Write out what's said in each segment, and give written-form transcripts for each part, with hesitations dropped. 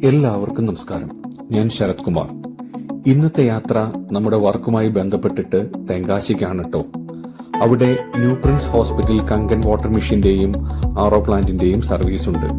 എല്ലാവർക്കും നമസ്കാരം. ഞാൻ ശരത് കുമാർ. ഇന്നത്തെ യാത്ര നമ്മുടെ വർക്കുമായി ബന്ധപ്പെട്ടിട്ട് തെങ്കാശിക്കാണ് കേട്ടോ. അവിടെ new prince hospital Kangen water മെഷീന്റെയും ആറോ പ്ലാന്റിന്റെയും സർവീസ് ഉണ്ട്.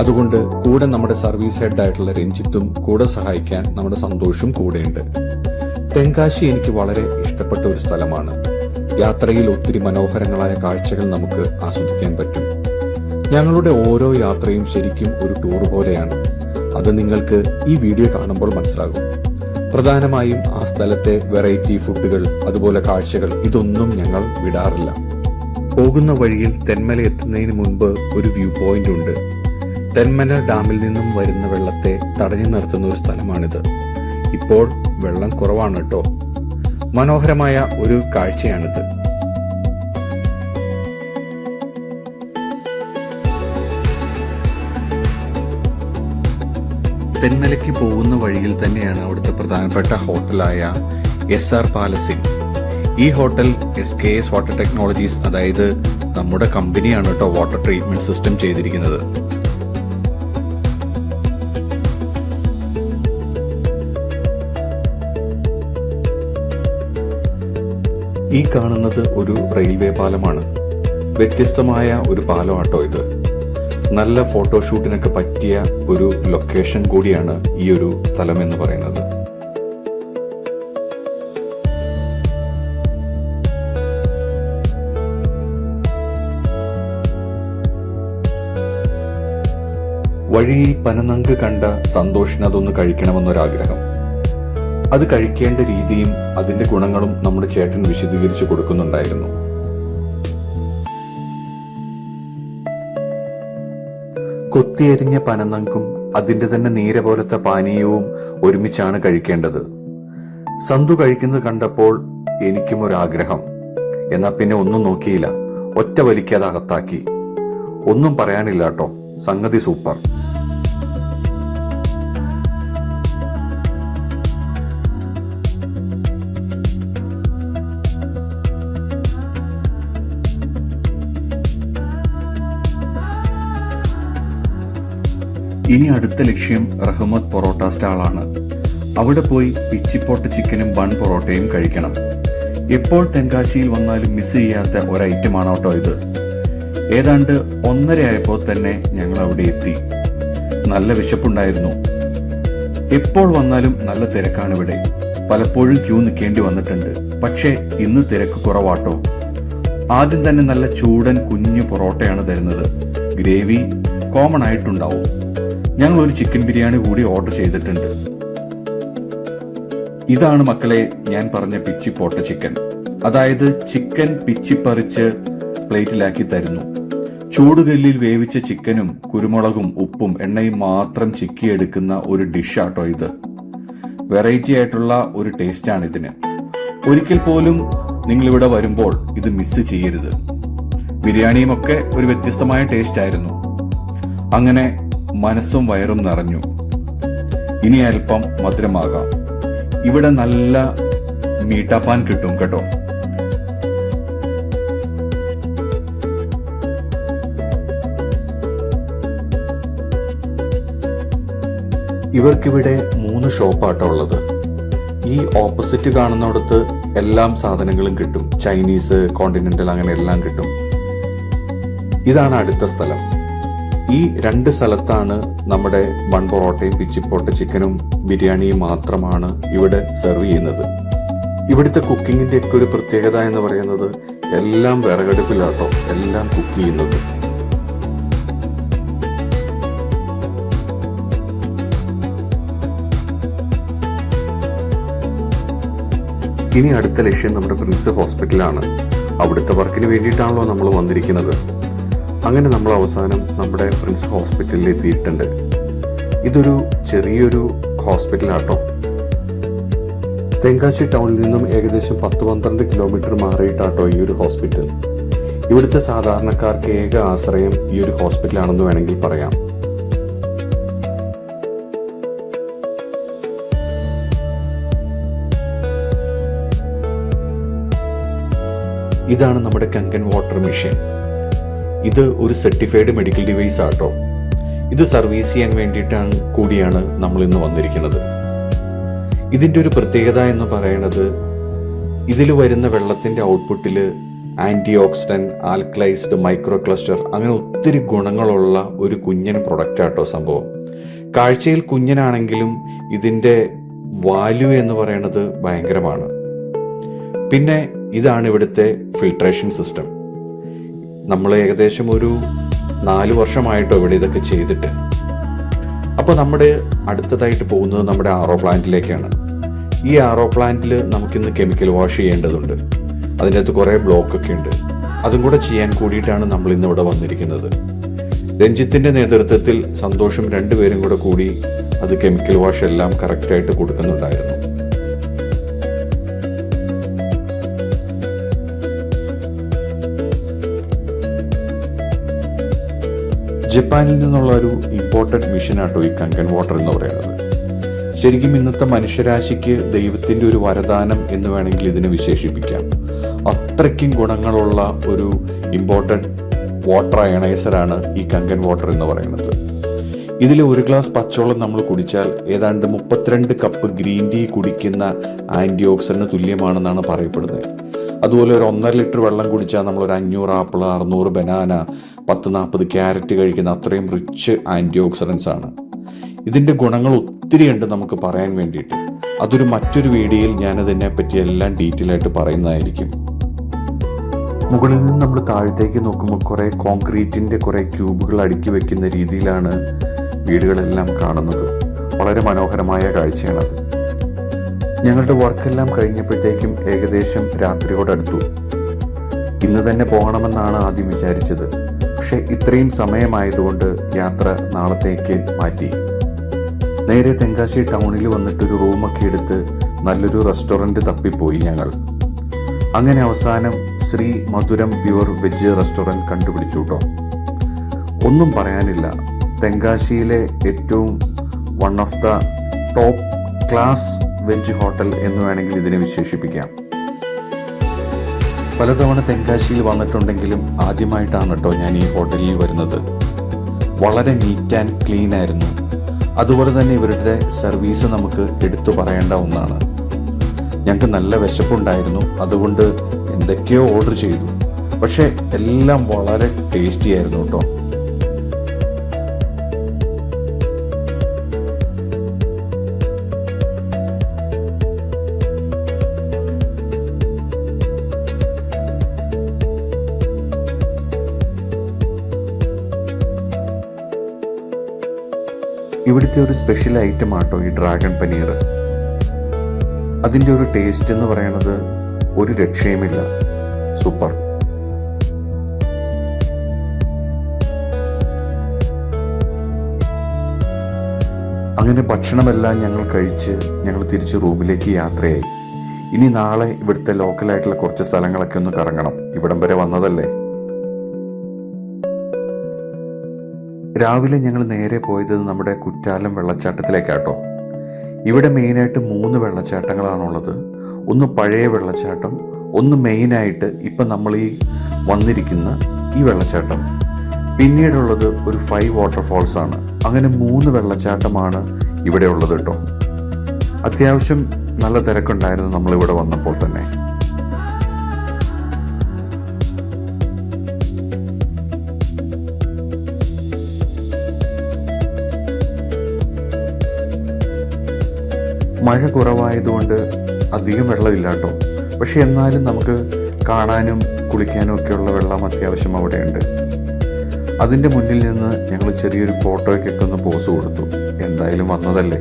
അതുകൊണ്ട് കൂടെ നമ്മുടെ സർവീസ് ഹെഡ് ആയിട്ടുള്ള രഞ്ജിത്തും കൂടെ സഹായിക്കാൻ നമ്മുടെ സന്തോഷും കൂടെയുണ്ട്. തെങ്കാശി എനിക്ക് വളരെ ഇഷ്ടപ്പെട്ട ഒരു സ്ഥലമാണ്. യാത്രയിൽ ഒത്തിരി മനോഹരങ്ങളായ കാഴ്ചകൾ നമുക്ക് ആസ്വദിക്കാൻ പറ്റും. ഞങ്ങളുടെ ഓരോ യാത്രയും ശരിക്കും ഒരു ടൂർ പോലെയാണ്. അത് നിങ്ങൾക്ക് ഈ വീഡിയോ കാണുമ്പോൾ മനസ്സിലാകും. പ്രധാനമായും ആ സ്ഥലത്തെ വെറൈറ്റി ഫുഡുകൾ, അതുപോലെ കാഴ്ചകൾ, ഇതൊന്നും ഞങ്ങൾ വിടാറില്ല. പോകുന്ന വഴിയിൽ തെന്മല എത്തുന്നതിന് മുൻപ് ഒരു വ്യൂ പോയിന്റ് ഉണ്ട്. തെന്മല ഡാമിൽ നിന്നും വരുന്ന വെള്ളത്തെ തടഞ്ഞു നിർത്തുന്ന ഒരു സ്ഥലമാണിത്. ഇപ്പോൾ വെള്ളം കുറവാണ് കേട്ടോ. മനോഹരമായ ഒരു കാഴ്ചയാണിത്. തെന്മലയ്ക്ക് പോകുന്ന വഴിയിൽ തന്നെയാണ് അവിടുത്തെ പ്രധാനപ്പെട്ട ഹോട്ടലായ SR പാലസിംഗ്. ഈ ഹോട്ടൽ SKS വാട്ടർ ടെക്നോളജീസ്, അതായത് നമ്മുടെ കമ്പനിയാണ് കേട്ടോ വാട്ടർ ട്രീറ്റ്മെന്റ് സിസ്റ്റം ചെയ്തിരിക്കുന്നത്. ഈ കാണുന്നത് ഒരു റെയിൽവേ പാലമാണ്. വ്യത്യസ്തമായ ഒരു പാലമാട്ടോ ഇത്. നല്ല ഫോട്ടോഷൂട്ടിനൊക്കെ പറ്റിയ ഒരു ലൊക്കേഷൻ കൂടിയാണ് ഈ ഒരു സ്ഥലം എന്ന് പറയുന്നത്. വഴിയിൽ പനനങ്ക് കണ്ട സന്തോഷിന് അതൊന്ന് കഴിക്കണമെന്നൊരാഗ്രഹം. അത് കഴിക്കേണ്ട രീതിയും അതിന്റെ ഗുണങ്ങളും നമ്മുടെ ചേട്ടൻ വിശദീകരിച്ചു കൊടുക്കുന്നുണ്ടായിരുന്നു. കൊത്തിയരിഞ്ഞ പനനങ്കും അതിന്റെ തന്നെ നീര പോലത്തെ പാനീയവും ഒരുമിച്ചാണ് കഴിക്കേണ്ടത്. സന്തു കഴിക്കുന്നത് കണ്ടപ്പോൾ എനിക്കും ഒരാഗ്രഹം. എന്നാ പിന്നെ ഒന്നും നോക്കിയില്ല, ഒറ്റ വലിക്കാതെ അകത്താക്കി. ഒന്നും പറയാനില്ല കേട്ടോ, സംഗതി സൂപ്പർ. ഇനി അടുത്ത ലക്ഷ്യം റഹ്മത്ത് പൊറോട്ട സ്റ്റാളാണ്. അവിടെ പോയി പിച്ചിപ്പോട്ട് ചിക്കനും ബൺ പൊറോട്ടയും കഴിക്കണം. എപ്പോൾ തെങ്കാശിയിൽ വന്നാലും മിസ് ചെയ്യാത്ത ഒരൈറ്റമാണ് കേട്ടോ ഇത്. ഏതാണ്ട് 1:30 ആയപ്പോൾ തന്നെ ഞങ്ങൾ അവിടെ എത്തി. നല്ല വിശപ്പുണ്ടായിരുന്നു. എപ്പോൾ വന്നാലും നല്ല തിരക്കാണ് ഇവിടെ. പലപ്പോഴും ക്യൂ നിൽക്കേണ്ടി വന്നിട്ടുണ്ട്. പക്ഷേ ഇന്ന് തിരക്ക് കുറവാട്ടോ. ആദ്യം തന്നെ നല്ല ചൂടൻ കുഞ്ഞു പൊറോട്ടയാണ് തരുന്നത്. ഗ്രേവി കോമൺ ആയിട്ടുണ്ടാവും. ഞങ്ങൾ ഒരു ചിക്കൻ ബിരിയാണി കൂടി ഓർഡർ ചെയ്തിട്ടുണ്ട്. ഇതാണ് മക്കളെ ഞാൻ പറഞ്ഞ പിച്ചിപ്പോട്ട ചിക്കൻ. അതായത് ചിക്കൻ പിച്ചിപ്പറിച്ച് പ്ലേറ്റിലാക്കി തരുന്നു. ചൂടുകല്ലിൽ വേവിച്ച ചിക്കനും കുരുമുളകും ഉപ്പും എണ്ണയും മാത്രം ചിക്കിയെടുക്കുന്ന ഒരു ഡിഷാട്ടോ ഇത്. വെറൈറ്റി ആയിട്ടുള്ള ഒരു ടേസ്റ്റാണ് ഇതിന്. ഒരിക്കൽ പോലും നിങ്ങളിവിടെ വരുമ്പോൾ ഇത് മിസ് ചെയ്യരുത്. ബിരിയാണിയും ഒക്കെ ഒരു വ്യത്യസ്തമായ ടേസ്റ്റ് ആയിരുന്നു. അങ്ങനെ മനസ്സും വയറും നിറഞ്ഞു. ഇനി അല്പം മധുരമാകാം. ഇവിടെ നല്ല മീട്ടാപ്പാൻ കിട്ടും കേട്ടോ. ഇവർക്കിവിടെ 3 ഷോപ്പാട്ടോ ഉള്ളത്. ഈ ഓപ്പോസിറ്റ് കാണുന്നിടത്ത് എല്ലാം സാധനങ്ങളും കിട്ടും. ചൈനീസ്, കോണ്ടിനെന്റൽ, അങ്ങനെ എല്ലാം കിട്ടും. ഇതാണ് അടുത്ത സ്ഥലം. ഈ 2 സ്ഥലത്താണ് നമ്മുടെ ബൺ പൊറോട്ടയും പിച്ചിപ്പോട്ട ചിക്കനും ബിരിയാണിയും മാത്രമാണ് ഇവിടെ സെർവ് ചെയ്യുന്നത്. ഇവിടുത്തെ കുക്കിങ്ങിന്റെ ഒക്കെ ഒരു പ്രത്യേകത എന്ന് പറയുന്നത് എല്ലാം വിറകടുപ്പിലാട്ടോ എല്ലാം കുക്ക് ചെയ്യുന്നത്. ഇനി അടുത്ത ലക്ഷ്യം നമ്മുടെ പ്രിൻസ് ഹോസ്പിറ്റലാണ്. അവിടുത്തെ വർക്കിന് വേണ്ടിയിട്ടാണല്ലോ നമ്മൾ വന്നിരിക്കുന്നത്. അങ്ങനെ നമ്മൾ അവസാനം നമ്മുടെ പ്രിൻസ് ഹോസ്പിറ്റലിൽ എത്തിയിട്ടുണ്ട്. ഇതൊരു ചെറിയൊരു ഹോസ്പിറ്റലാട്ടോ. തെങ്കാശി ടൗണിൽ നിന്നും ഏകദേശം 10-12 കിലോമീറ്റർ മാറിയിട്ടാട്ടോ ഈ ഒരു ഹോസ്പിറ്റൽ. ഇവിടുത്തെ സാധാരണക്കാർക്ക് ഏക ആശ്രയം ഈ ഒരു ഹോസ്പിറ്റലാണെന്ന് വേണമെങ്കിൽ പറയാം. ഇതാണ് നമ്മുടെ കങ്കൻ വാട്ടർ മെഷീൻ. ഇത് ഒരു സർട്ടിഫൈഡ് മെഡിക്കൽ ഡിവൈസ് ആട്ടോ. ഇത് സർവീസ് ചെയ്യാൻ വേണ്ടിയിട്ടാണ് കൂടിയാണ് നമ്മൾ ഇന്ന് വന്നിരിക്കുന്നത്. ഇതിൻ്റെ ഒരു പ്രത്യേകത എന്ന് പറയുന്നത് ഇതിൽ വരുന്ന വെള്ളത്തിൻ്റെ ഔട്ട്പുട്ടിൽ ആൻറ്റി ഓക്സിഡൻറ്റ്, ആൽക്കലൈസ്ഡ്, മൈക്രോ ക്ലസ്റ്റർ അങ്ങനെ ഒത്തിരി ഗുണങ്ങളുള്ള ഒരു കുഞ്ഞൻ പ്രൊഡക്റ്റാട്ടോ സംഭവം. കാഴ്ചയിൽ കുഞ്ഞനാണെങ്കിലും ഇതിൻ്റെ വാല്യൂ എന്ന് പറയുന്നത് ഭയങ്കരമാണ്. പിന്നെ ഇതാണ് ഇവിടുത്തെ ഫിൽട്രേഷൻ സിസ്റ്റം. നമ്മൾ ഏകദേശം ഒരു 4 വർഷമായിട്ടോ ഇവിടെ ഇതൊക്കെ ചെയ്തിട്ട്. അപ്പോൾ നമ്മുടെ അടുത്തതായിട്ട് പോകുന്നത് നമ്മുടെ RO പ്ലാന്റിലേക്കാണ്. ഈ RO പ്ലാന്റിൽ നമുക്കിന്ന് കെമിക്കൽ വാഷ് ചെയ്യേണ്ടതുണ്ട്. അതിൻ്റെ അകത്ത് കുറേ ബ്ലോക്കൊക്കെ ഉണ്ട്. അതും കൂടെ ചെയ്യാൻ കൂടിയിട്ടാണ് നമ്മൾ ഇന്ന് ഇവിടെ വന്നിരിക്കുന്നത്. രഞ്ജിത്തിൻ്റെ നേതൃത്വത്തിൽ സന്തോഷം 2 പേരും കൂടി അത് കെമിക്കൽ വാഷ് എല്ലാം കറക്റ്റായിട്ട് കൊടുക്കുന്നുണ്ടായിരുന്നു. ജപ്പാനിൽ നിന്നുള്ള ഒരു ഇമ്പോർട്ടൻറ്റ് മിഷനാട്ടോ ഈ കങ്കൻ വാട്ടർ എന്ന് പറയുന്നത്. ശരിക്കും ഇന്നത്തെ മനുഷ്യരാശിക്ക് ദൈവത്തിൻ്റെ ഒരു വരദാനം എന്ന് വേണമെങ്കിൽ ഇതിനെ വിശേഷിപ്പിക്കാം. അത്രയ്ക്കും ഗുണങ്ങളുള്ള ഒരു ഇമ്പോർട്ടൻറ്റ് വാട്ടർ അയണൈസറാണ് ഈ കങ്കൻ വാട്ടർ എന്ന് പറയുന്നത്. ഇതിൽ 1 ഗ്ലാസ് പച്ചവെള്ളം നമ്മൾ കുടിച്ചാൽ ഏതാണ്ട് 32 കപ്പ് ഗ്രീൻ ടീ കുടിക്കുന്ന ആൻറ്റി ഓക്സിഡൻറ്റിന് തുല്യമാണെന്നാണ് പറയപ്പെടുന്നത്. അതുപോലെ ഒരു 1.5 ലിറ്റർ വെള്ളം കുടിച്ചാൽ നമ്മളൊരു 500 ആപ്പിൾ, 600 ബനാന, 10-40 ക്യാരറ്റ് കഴിക്കുന്ന അത്രയും റിച്ച് ആൻറ്റി ഓക്സിഡൻസ് ആണ്. ഇതിൻ്റെ ഗുണങ്ങൾ ഒത്തിരി ഉണ്ട് നമുക്ക് പറയാൻ വേണ്ടിയിട്ട്. അതൊരു മറ്റൊരു വീഡിയോയിൽ ഞാനതിനെ പറ്റി എല്ലാം ഡീറ്റെയിൽ ആയിട്ട് പറയുന്നതായിരിക്കും. മുകളിൽ നിന്ന് നമ്മൾ താഴത്തേക്ക് നോക്കുമ്പോൾ കുറേ കോൺക്രീറ്റിൻ്റെ കുറേ ക്യൂബുകൾ അടുക്കി വെക്കുന്ന രീതിയിലാണ് വീടുകളെല്ലാം കാണുന്നത്. വളരെ മനോഹരമായ കാഴ്ചയാണത്. ഞങ്ങളുടെ വർക്കെല്ലാം കഴിഞ്ഞപ്പോഴത്തേക്കും ഏകദേശം രാത്രിയോടടുത്തു. ഇന്ന് തന്നെ പോകണമെന്നാണ് ആദ്യം വിചാരിച്ചത്. പക്ഷെ ഇത്രയും സമയമായതുകൊണ്ട് യാത്ര നാളത്തേക്ക് മാറ്റി. നേരെ തെങ്കാശി ടൗണിൽ വന്നിട്ടൊരു റൂമൊക്കെ എടുത്ത് നല്ലൊരു റെസ്റ്റോറൻറ്റ് തപ്പിപ്പോയി ഞങ്ങൾ. അങ്ങനെ അവസാനം ശ്രീ മധുരം പ്യുവർ വെജ് റെസ്റ്റോറൻറ്റ് കണ്ടുപിടിച്ചു കേട്ടോ. ഒന്നും പറയാനില്ല, തെങ്കാശിയിലെ ഏറ്റവും one of the top class veg hotel എന്ന് വേണമെങ്കിൽ ഇതിനെ വിശേഷിപ്പിക്കാം. പലതവണ തെങ്കാശിയിൽ വന്നിട്ടുണ്ടെങ്കിലും ആദ്യമായിട്ടാണ് കേട്ടോ ഞാൻ ഈ ഹോട്ടലിൽ വരുന്നത്. വളരെ നീറ്റ് ആൻഡ് ക്ലീൻ ആയിരുന്നു. അതുപോലെ തന്നെ ഇവരുടെ സർവീസ് നമുക്ക് എടുത്തു പറയേണ്ട ഒന്നാണ്. ഞങ്ങൾക്ക് നല്ല വിശപ്പുണ്ടായിരുന്നു, അതുകൊണ്ട് എന്തൊക്കെയോ ഓർഡർ ചെയ്തു. പക്ഷേ എല്ലാം വളരെ ടേസ്റ്റി ആയിരുന്നു കേട്ടോ. ഇവിടുത്തെ ഒരു സ്പെഷ്യൽ ഐറ്റം ആട്ടോ ഈ ഡ്രാഗൺ പനീർ. അതിൻ്റെ ഒരു ടേസ്റ്റ് എന്ന് പറയുന്നത് ഒരു രക്ഷയുമില്ല. സൂപ്പർ. അങ്ങനെ ഭക്ഷണമെല്ലാം ഞങ്ങൾ കഴിച്ച് ഞങ്ങൾ തിരിച്ച് റൂമിലേക്ക് യാത്രയായി. ഇനി നാളെ ഇവിടുത്തെ ലോക്കലായിട്ടുള്ള കുറച്ച് സ്ഥലങ്ങളൊക്കെ ഒന്ന് കറങ്ങണം. ഇവിടം വരെ വന്നതല്ലേ. രാവിലെ ഞങ്ങൾ നേരെ പോയത് നമ്മുടെ കുറ്റാലം വെള്ളച്ചാട്ടത്തിലേക്കാട്ടോ. ഇവിടെ മെയിനായിട്ട് 3 വെള്ളച്ചാട്ടങ്ങളാണുള്ളത്. ഒന്ന് പഴയ വെള്ളച്ചാട്ടം, ഒന്ന് മെയിനായിട്ട് ഇപ്പം നമ്മൾ ഈ വന്നിരിക്കുന്ന ഈ വെള്ളച്ചാട്ടം, പിന്നീടുള്ളത് ഒരു 5 വാട്ടർഫോൾസ് ആണ്. അങ്ങനെ 3 വെള്ളച്ചാട്ടമാണ് ഇവിടെ ഉള്ളത് കേട്ടോ. അത്യാവശ്യം നല്ല തിരക്കുണ്ടായിരുന്നു നമ്മളിവിടെ വന്നപ്പോൾ തന്നെ. മഴ കുറവായതുകൊണ്ട് അധികം വെള്ളമില്ല കേട്ടോ. പക്ഷെ എന്നാലും നമുക്ക് കാണാനും കുളിക്കാനും ഒക്കെയുള്ള വെള്ളം അത്യാവശ്യം അവിടെയുണ്ട്. അതിൻ്റെ മുന്നിൽ നിന്ന് ഞങ്ങൾ ചെറിയൊരു ഫോട്ടോയ്ക്കൊക്കെ ഒന്ന് പോസ് കൊടുത്തു. എന്തായാലും വന്നതല്ലേ.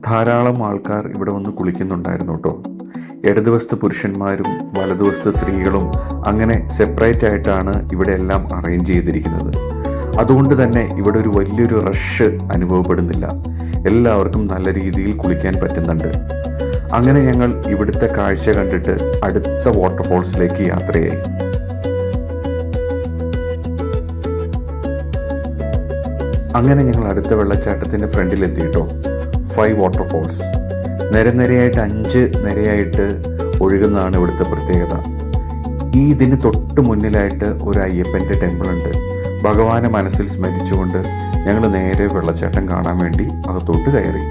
ധാരാളം ആൾക്കാർ ഇവിടെ വന്ന് കുളിക്കുന്നുണ്ടായിരുന്നു കേട്ടോ. ഇടതുവശത്ത് പുരുഷന്മാരും വലതുവശത്ത് സ്ത്രീകളും അങ്ങനെ സെപ്പറേറ്റ് ആയിട്ടാണ് ഇവിടെ എല്ലാം അറേഞ്ച് ചെയ്തിരിക്കുന്നത്. അതുകൊണ്ട് തന്നെ ഇവിടെ ഒരു വലിയൊരു റഷ് അനുഭവപ്പെടുന്നില്ല. എല്ലാവർക്കും നല്ല രീതിയിൽ കുളിക്കാൻ പറ്റുന്നുണ്ട്. അങ്ങനെ ഞങ്ങൾ ഇവിടുത്തെ കാഴ്ച കണ്ടിട്ട് അടുത്ത വാട്ടർഫോൾസിലേക്ക് യാത്രയായി. അങ്ങനെ ഞങ്ങൾ അടുത്ത വെള്ളച്ചാട്ടത്തിൻ്റെ ഫ്രണ്ടിലെത്തിയിട്ടോ. 5 വാട്ടർഫോൾസ് നിരനിരയായിട്ട് 5 നിരയായിട്ട് ഒഴുകുന്നതാണ് ഇവിടുത്തെ പ്രത്യേകത. ഇതിന് തൊട്ട് മുന്നിലായിട്ട് ഒരു അയ്യപ്പൻ്റെ ടെമ്പിൾ ഉണ്ട്. ഭഗവാനെ മനസ്സിൽ സ്മരിച്ചുകൊണ്ട് ഞങ്ങൾ നേരെ വെള്ളച്ചാട്ടം കാണാൻ വേണ്ടി അകത്തോട്ട് കയറി.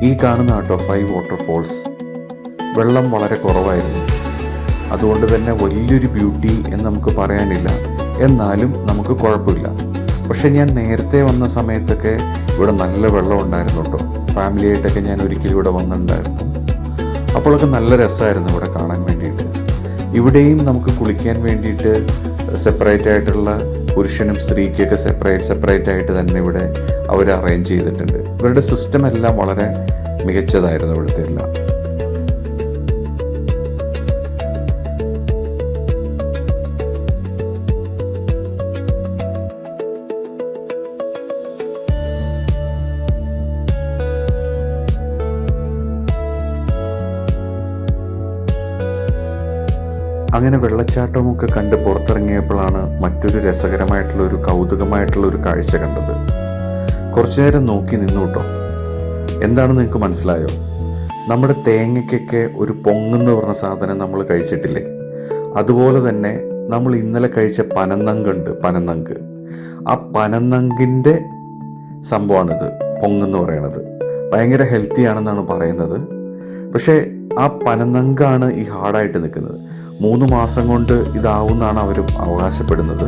ഈ കാണുന്ന ആട്ടോ 5 വാട്ടർഫോൾസ്. വെള്ളം വളരെ കുറവായിരുന്നു, അതുകൊണ്ട് തന്നെ വലിയൊരു ബ്യൂട്ടി എന്ന് നമുക്ക് പറയാനില്ല. എന്നാലും നമുക്ക് കുഴപ്പമില്ല. പക്ഷെ ഞാൻ നേരത്തെ വന്ന സമയത്തൊക്കെ ഇവിടെ നല്ല വെള്ളം ഉണ്ടായിരുന്നു കേട്ടോ. ഫാമിലിയായിട്ടൊക്കെ ഞാൻ ഒരിക്കലും ഇവിടെ വന്നിട്ടുണ്ടായിരുന്നു. അപ്പോഴൊക്കെ നല്ല രസമായിരുന്നു ഇവിടെ കാണാൻ വേണ്ടിയിട്ട്. ഇവിടെയും നമുക്ക് കുളിക്കാൻ വേണ്ടിയിട്ട് സെപ്പറേറ്റ് ആയിട്ടുള്ള പുരുഷനും സ്ത്രീക്കൊക്കെ സെപ്പറേറ്റ് ആയിട്ട് തന്നെ ഇവിടെ അവർ അറേഞ്ച് ചെയ്തിട്ടുണ്ട്. ഇവരുടെ സിസ്റ്റം എല്ലാം വളരെ മികച്ചതായിരുന്നു ഇവിടുത്തെ എല്ലാം. അങ്ങനെ വെള്ളച്ചാട്ടമൊക്കെ കണ്ട് പുറത്തിറങ്ങിയപ്പോഴാണ് മറ്റൊരു രസകരമായിട്ടുള്ള കൗതുകമായിട്ടുള്ള ഒരു കാഴ്ച കണ്ടത്. കുറച്ചു നേരം നോക്കി നിന്നു കേട്ടോ. എന്താണെന്ന് നിങ്ങൾക്ക് മനസ്സിലായോ? നമ്മുടെ തേങ്ങയ്ക്കൊക്കെ ഒരു പൊങ്ങെന്ന് പറഞ്ഞ സാധനം നമ്മൾ കഴിച്ചിട്ടില്ലേ? അതുപോലെ തന്നെ നമ്മൾ ഇന്നലെ കഴിച്ച പനനങ്ക്. ആ പനനങ്കിൻ്റെ സംഭവമാണിത്, പൊങ്ങെന്ന് പറയണത്. ഭയങ്കര ഹെൽത്തി ആണെന്നാണ് പറയുന്നത്. പക്ഷേ ആ പനനങ്കാണ് ഈ ഹാർഡായിട്ട് നിൽക്കുന്നത്. 3 മാസം കൊണ്ട് ഇതാവുമെന്നാണ് അവരും അവകാശപ്പെടുന്നത്.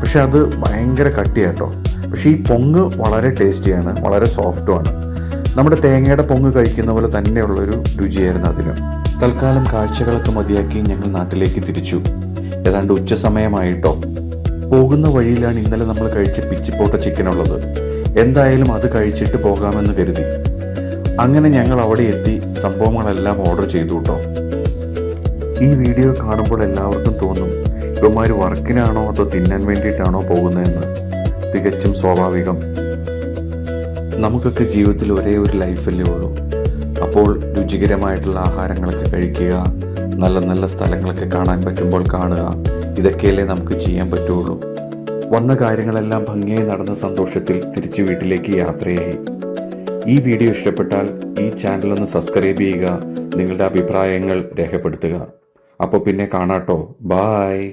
പക്ഷെ അത് ഭയങ്കര കട്ടിയാട്ടോ. പക്ഷേ ഈ പൊങ്ങ് വളരെ ടേസ്റ്റിയാണ്, വളരെ സോഫ്റ്റുമാണ്. നമ്മുടെ തേങ്ങയുടെ പൊങ്ങ് കഴിക്കുന്ന പോലെ തന്നെയുള്ളൊരു രുചിയായിരുന്നു അതിന്. തൽക്കാലം കാഴ്ചകളൊക്കെ മതിയാക്കി ഞങ്ങൾ നാട്ടിലേക്ക് തിരിച്ചു. ഏതാണ്ട് ഉച്ച സമയമായിട്ടോ. പോകുന്ന വഴിയിലാണ് ഇന്നലെ നമ്മൾ കഴിച്ച പിച്ചിപ്പോട്ട ചിക്കൻ ഉള്ളത്. എന്തായാലും അത് കഴിച്ചിട്ട് പോകാമെന്ന് കരുതി. അങ്ങനെ ഞങ്ങൾ അവിടെ എത്തി സംഭവങ്ങളെല്ലാം ഓർഡർ ചെയ്തു കേട്ടോ. ഈ വീഡിയോ കാണുമ്പോൾ എല്ലാവർക്കും തോന്നും, ഇവന്മാർ വർക്കിനാണോ അതോ തിന്നാൻ വേണ്ടിയിട്ടാണോ പോകുന്നതെന്ന്. തികച്ചും സ്വാഭാവികം. നമുക്കൊക്കെ ജീവിതത്തിൽ ഒരേ ഒരു ലൈഫല്ലേ ഉള്ളൂ. അപ്പോൾ രുചികരമായിട്ടുള്ള ആഹാരങ്ങളൊക്കെ കഴിക്കുക, നല്ല നല്ല സ്ഥലങ്ങളൊക്കെ കാണാൻ പറ്റുമ്പോൾ കാണുക, ഇതൊക്കെയല്ലേ നമുക്ക് ചെയ്യാൻ പറ്റുള്ളൂ. വന്ന കാര്യങ്ങളെല്ലാം ഭംഗിയായി നടന്ന സന്തോഷത്തിൽ തിരിച്ച് വീട്ടിലേക്ക് യാത്രയായി. ഈ വീഡിയോ ഇഷ്ടപ്പെട്ടാൽ ഈ ചാനൽ ഒന്ന് സബ്സ്ക്രൈബ് ചെയ്യുക, നിങ്ങളുടെ അഭിപ്രായങ്ങൾ രേഖപ്പെടുത്തുക. അപ്പോൾ പിന്നെ കാണാട്ടോ. ബായ്.